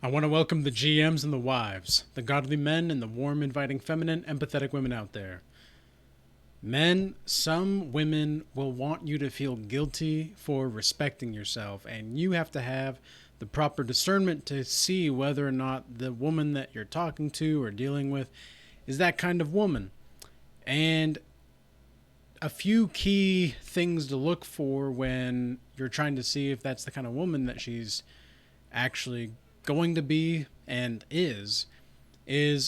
I want to welcome the GMs and the wives, the godly men and the warm, inviting, feminine, empathetic women out there. Men, some women will want you to feel guilty for respecting yourself, and you have to have the proper discernment to see whether or not the woman that you're talking to or dealing with is that kind of woman. And a few key things to look for when you're trying to see if that's the kind of woman that she's actually going to be and is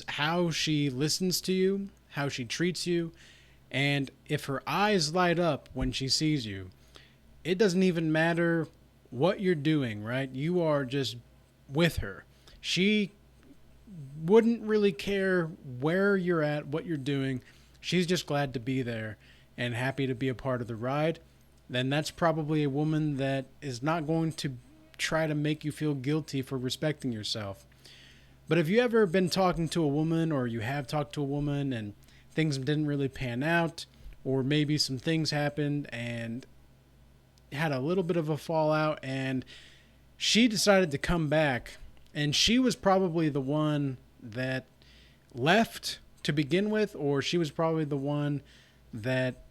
how she listens to you, how she treats you, and if her eyes light up when she sees you. It doesn't even matter what you're doing, right? You are just with her. She wouldn't really care where you're at, what you're doing. She's just glad to be there and happy to be a part of the ride. Then that's probably a woman that is not going to try to make you feel guilty for respecting yourself. But if you ever been talking to a woman, or you have talked to a woman and things didn't really pan out, or maybe some things happened and had a little bit of a fallout, and she decided to come back, and she was probably the one that left to begin with, or she was probably the one that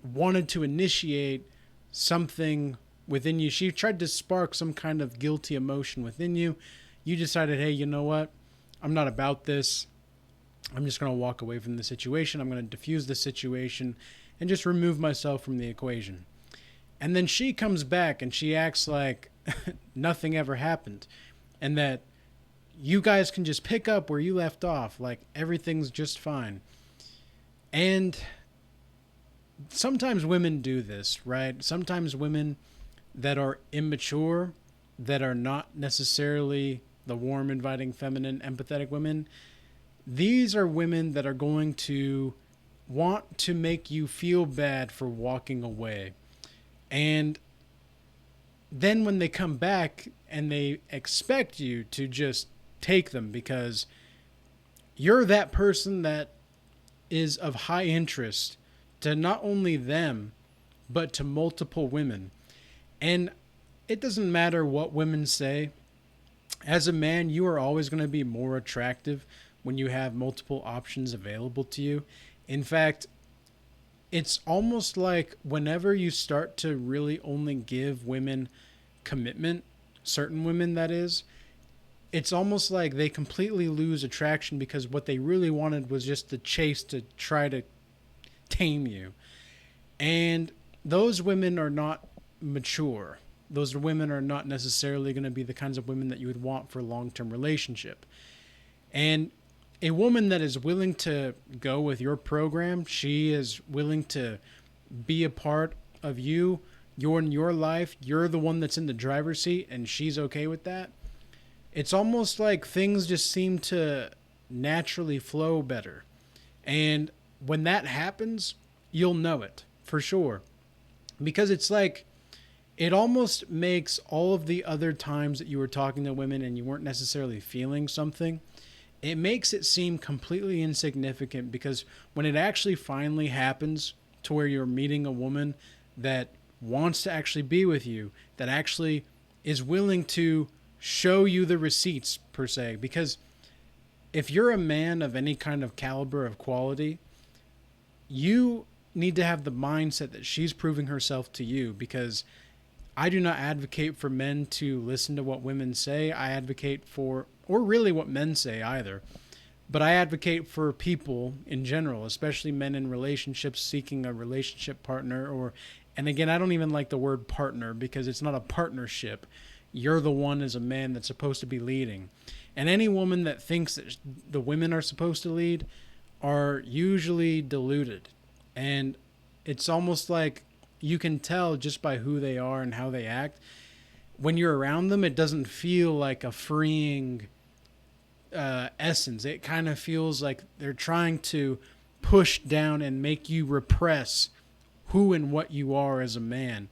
wanted to initiate something within you. She tried to spark some kind of guilty emotion within you. You decided, hey, you know what? I'm not about this. I'm just going to walk away from the situation. I'm going to diffuse the situation and just remove myself from the equation. And then she comes back and she acts like nothing ever happened, and that you guys can just pick up where you left off, like everything's just fine. And sometimes women do this, right? Sometimes women that are immature, that are not necessarily the warm, inviting, feminine, empathetic women, these are women that are going to want to make you feel bad for walking away. And then when they come back and they expect you to just take them because you're that person that is of high interest to not only them, but to multiple women. And it doesn't matter what women say. As a man, you are always going to be more attractive when you have multiple options available to you. In fact, it's almost like whenever you start to really only give women commitment, certain women that is, it's almost like they completely lose attraction because what they really wanted was just the chase to try to tame you. And those women are not mature. Those women are not necessarily going to be the kinds of women that you would want for a long-term relationship. And a woman that is willing to go with your program, she is willing to be a part of you. You're in your life. You're the one that's in the driver's seat, and she's okay with that. It's almost like things just seem to naturally flow better. And when that happens, you'll know it for sure. Because it's like, it almost makes all of the other times that you were talking to women and you weren't necessarily feeling something, it makes it seem completely insignificant, because when it actually finally happens to where you're meeting a woman that wants to actually be with you, that actually is willing to show you the receipts per se, because if you're a man of any kind of caliber of quality, you need to have the mindset that she's proving herself to you. Because I do not advocate for men to listen to what women say. I advocate for, or really what men say either, but I advocate for people in general, especially men in relationships seeking a relationship partner. Or, and again, I don't even like the word partner because it's not a partnership. You're the one as a man that's supposed to be leading. And any woman that thinks that the women are supposed to lead are usually deluded. And it's almost like you can tell just by who they are and how they act. When you're around them, it doesn't feel like a freeing essence. It kind of feels like they're trying to push down and make you repress who and what you are as a man.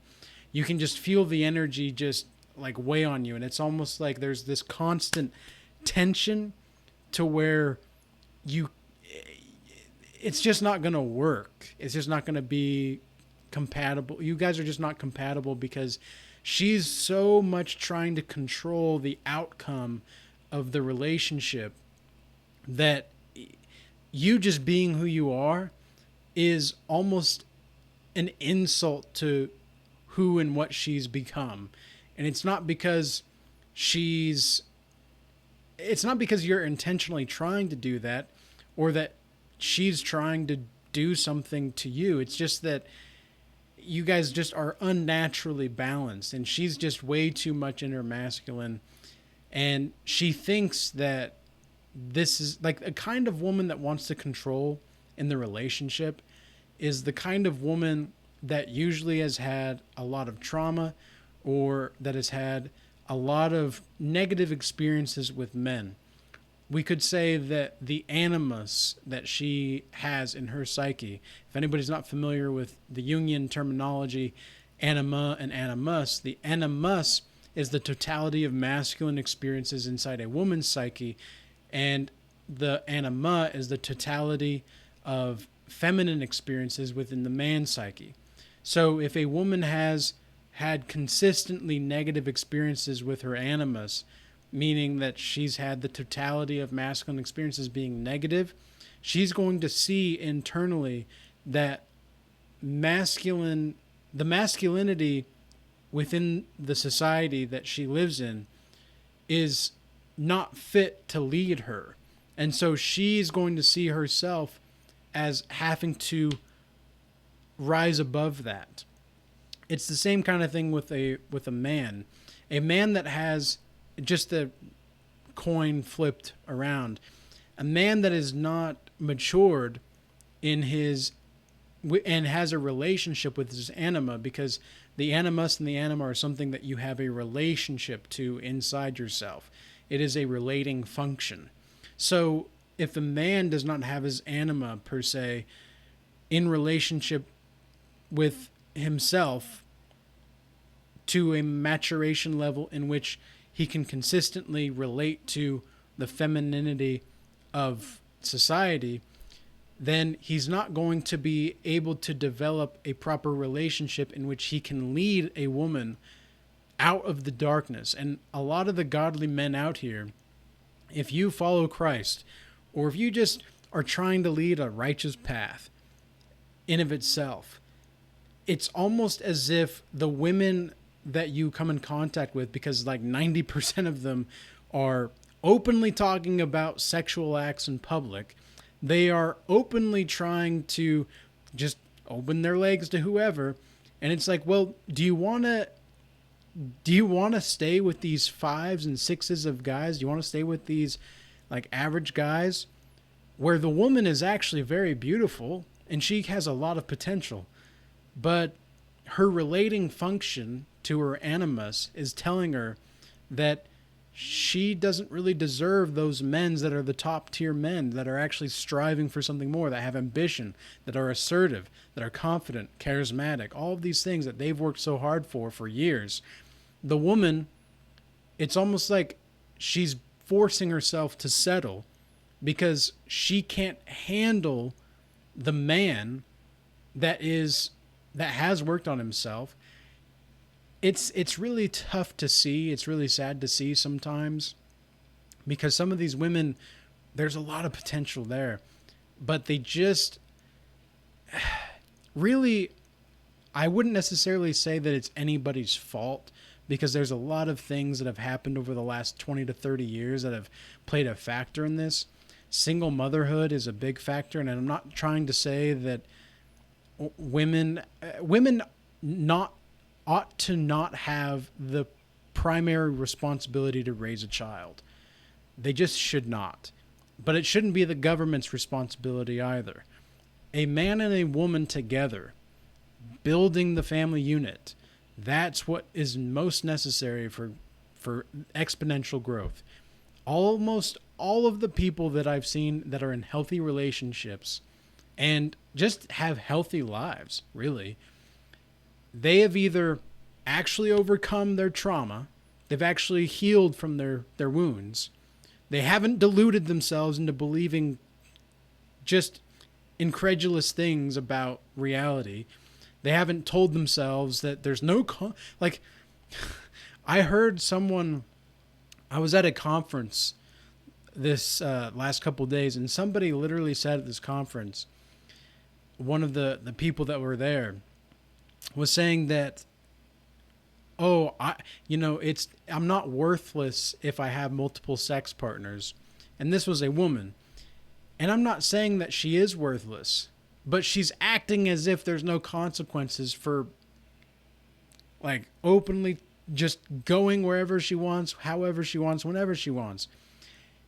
You can just feel the energy just like weigh on you. And it's almost like there's this constant tension to where it's just not going to work. It's just not going to be compatible. You guys are just not compatible because She's so much trying to control the outcome of the relationship that you just being who you are is almost an insult to who and what she's become. And she's it's not because you're intentionally trying to do that, or that she's trying to do something to you. It's just that you guys just are unnaturally balanced, and she's just way too much in her masculine, and she thinks that this is like a kind of woman that wants to control in the relationship is the kind of woman that usually has had a lot of trauma, or that has had a lot of negative experiences with men. We could say that the animus that she has in her psyche, if anybody's not familiar with the Jungian terminology, anima and animus, the animus is the totality of masculine experiences inside a woman's psyche, and the anima is the totality of feminine experiences within the man's psyche. So if a woman has had consistently negative experiences with her animus, meaning that she's had the totality of masculine experiences being negative, she's going to see internally that the masculinity within the society that she lives in is not fit to lead her. And so she's going to see herself as having to rise above that. It's the same kind of thing with a man. A man that has just the coin flipped around. A man that is not matured in his and has a relationship with his anima, because the animus and the anima are something that you have a relationship to inside yourself. It is a relating function. So if a man does not have his anima per se in relationship with himself to a maturation level in which he can consistently relate to the femininity of society, then he's not going to be able to develop a proper relationship in which he can lead a woman out of the darkness. And a lot of the godly men out here, if you follow Christ, or if you just are trying to lead a righteous path in of itself, it's almost as if the women that you come in contact with, because like 90% of them are openly talking about sexual acts in public, they are openly trying to just open their legs to whoever. And it's like, well, do you want to stay with these 5s and 6s of guys? Do you want to stay with these like average guys where the woman is actually very beautiful and she has a lot of potential, but her relating function to her animus is telling her that she doesn't really deserve those men that are the top tier men, that are actually striving for something more, that have ambition, that are assertive, that are confident, charismatic, all of these things that they've worked so hard for years. The woman, it's almost like she's forcing herself to settle because she can't handle the man that has worked on himself. It's really tough to see. It's really sad to see sometimes, because some of these women, there's a lot of potential there, but they just really, I wouldn't necessarily say that it's anybody's fault, because there's a lot of things that have happened over the last 20 to 30 years that have played a factor in this. Single motherhood is a big factor, and I'm not trying to say that women not ought to not have the primary responsibility to raise a child. They just should not. But it shouldn't be the government's responsibility either. A man and a woman together, building the family unit, that's what is most necessary for exponential growth. Almost all of the people that I've seen that are in healthy relationships and just have healthy lives, really, they have either actually overcome their trauma, they've actually healed from their wounds, they haven't deluded themselves into believing just incredulous things about reality, they haven't told themselves that there's no like I heard someone, I was at a conference this last couple of days, and somebody literally said at this conference, one of the people that were there was saying that, oh, I'm not worthless if I have multiple sex partners. And this was a woman. And I'm not saying that she is worthless, but she's acting as if there's no consequences for like openly just going wherever she wants, however she wants, whenever she wants.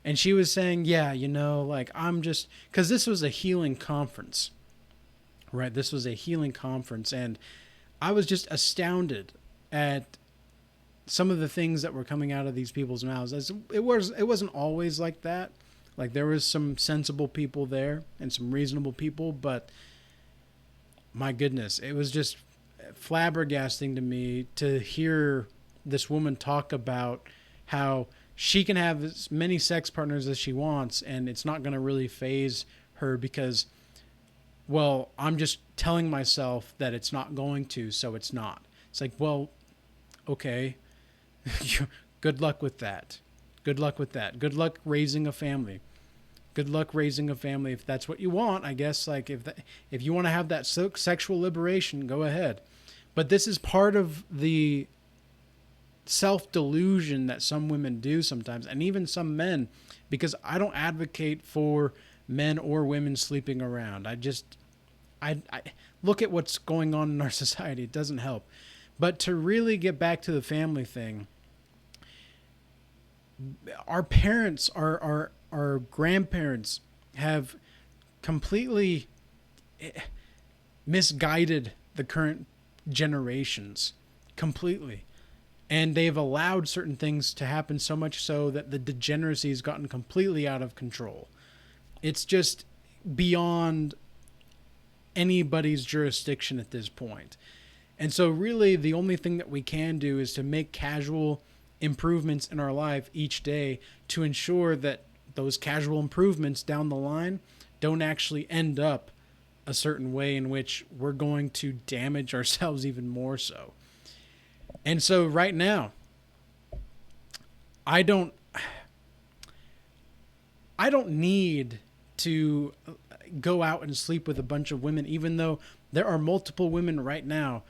And she was saying, yeah, like I'm just, because this was a healing conference, right? This was a healing conference. And I was just astounded at some of the things that were coming out of these people's mouths. It wasn't always like that. Like there was some sensible people there and some reasonable people, but my goodness, it was just flabbergasting to me to hear this woman talk about how she can have as many sex partners as she wants and it's not going to really faze her because, well, I'm just telling myself that it's not going to, so it's not. It's like, well, okay. Good luck with that. Good luck with that. Good luck raising a family. Good luck raising a family if that's what you want, I guess. Like if you want to have that sexual liberation, go ahead. But this is part of the self-delusion that some women do sometimes, and even some men, because I don't advocate for men or women sleeping around. I look at what's going on in our society. It doesn't help. But to really get back to the family thing, our parents, our grandparents have completely misguided the current generations completely. And they've allowed certain things to happen so much so that the degeneracy has gotten completely out of control. It's just beyond anybody's jurisdiction at this point. And so really the only thing that we can do is to make casual improvements in our life each day to ensure that those casual improvements down the line don't actually end up a certain way in which we're going to damage ourselves even more so. And so right now, I don't need to go out and sleep with a bunch of women, even though there are multiple women right now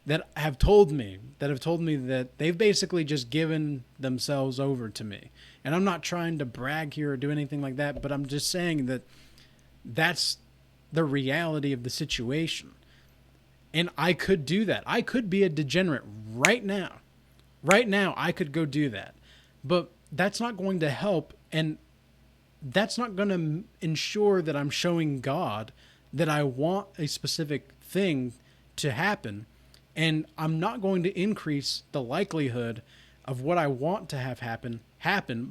that have told me that they've basically just given themselves over to me. And I'm not trying to brag here or do anything like that, but I'm just saying that that's the reality of the situation. And I could do that. I could be a degenerate right now. Right now, I could go do that. But that's not going to help. And that's not going to ensure that I'm showing God that I want a specific thing to happen. And I'm not going to increase the likelihood of what I want to have happen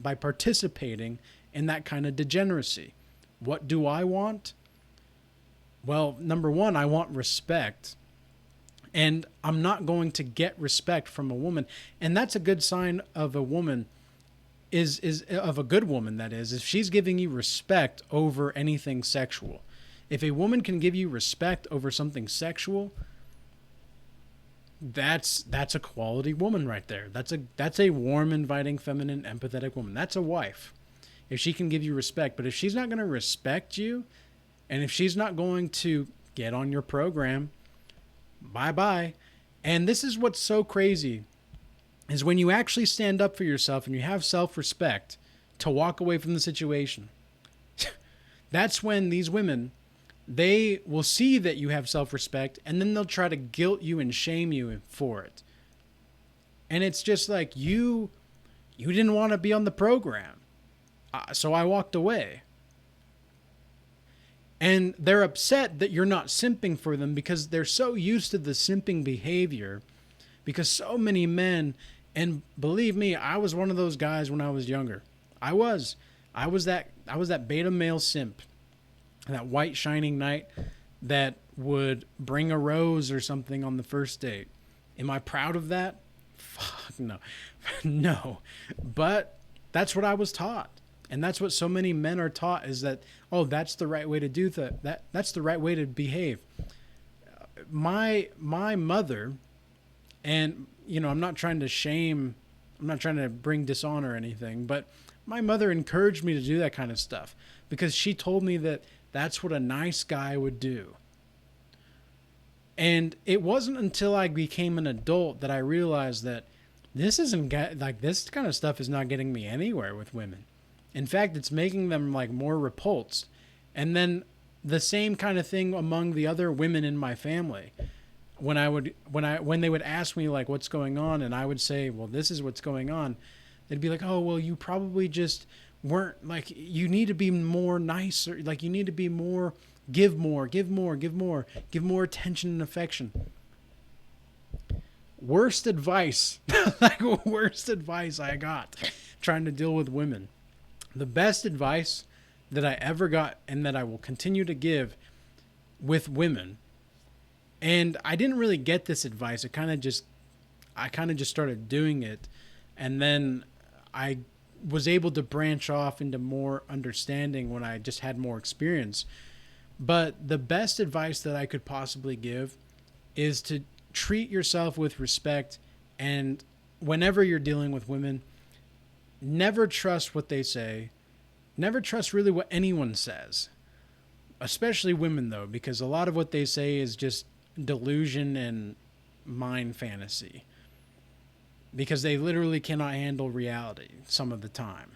by participating in that kind of degeneracy. What do I want? Well, number one, I want respect. And I'm not going to get respect from a woman. And that's a good sign of a woman is of a good woman, that is, if she's giving you respect over anything sexual. If a woman can give you respect over something sexual, that's a quality woman right there. That's a warm, inviting, feminine, empathetic woman. That's a wife. If she can give you respect. But if she's not going to respect you, and if she's not going to get on your program, bye-bye. And this is what's so crazy, is when you actually stand up for yourself and you have self-respect to walk away from the situation. That's when these women, they will see that you have self-respect, and then they'll try to guilt you and shame you for it. And it's just like, you didn't want to be on the program, so I walked away. And they're upset that you're not simping for them because they're so used to the simping behavior, because so many men, and believe me, I was one of those guys when I was younger. I was that beta male simp, that white shining knight that would bring a rose or something on the first date. Am I proud of that? Fuck no. No. But that's what I was taught. And that's what so many men are taught, is that, oh, that's the right way to do that. That's the right way to behave. My mother and I'm not trying to shame, I'm not trying to bring dishonor or anything, but my mother encouraged me to do that kind of stuff because she told me that that's what a nice guy would do. And it wasn't until I became an adult that I realized that this kind of stuff is not getting me anywhere with women. In fact, it's making them like more repulsed. And then the same kind of thing among the other women in my family. When they would ask me like what's going on and I would say, "Well, this is what's going on." They'd be like, "Oh, well, you probably just weren't like you need to be more nice or like you need to be more give more, give more, give more, give more attention and affection." Worst advice, like worst advice I got trying to deal with women. The best advice that I ever got and that I will continue to give with women. And I didn't really get this advice. I kind of just started doing it. And then I was able to branch off into more understanding when I just had more experience. But the best advice that I could possibly give is to treat yourself with respect. And whenever you're dealing with women, never trust what they say. Never trust really what anyone says. Especially women, though, because a lot of what they say is just delusion and mind fantasy. Because they literally cannot handle reality some of the time.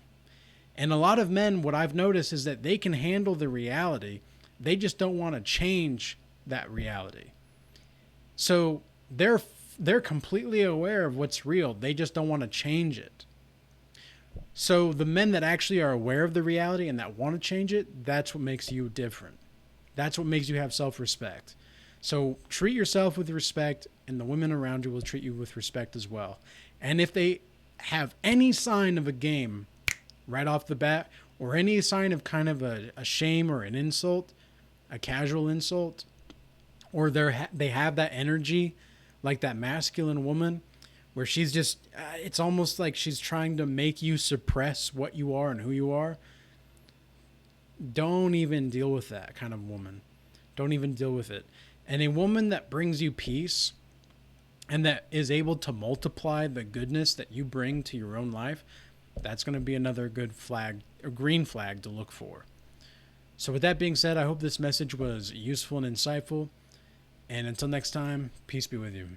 And a lot of men, what I've noticed is that they can handle the reality. They just don't want to change that reality. So they're completely aware of what's real. They just don't want to change it. So the men that actually are aware of the reality and that want to change it, that's what makes you different. That's what makes you have self-respect. So treat yourself with respect, and the women around you will treat you with respect as well. And if they have any sign of a game right off the bat, or any sign of kind of a shame or an insult, a casual insult, or they have that energy like that masculine woman where she's just, it's almost like she's trying to make you suppress what you are and who you are. Don't even deal with that kind of woman. Don't even deal with it. And a woman that brings you peace and that is able to multiply the goodness that you bring to your own life, that's going to be another good flag, a green flag to look for. So with that being said, I hope this message was useful and insightful. And until next time, peace be with you.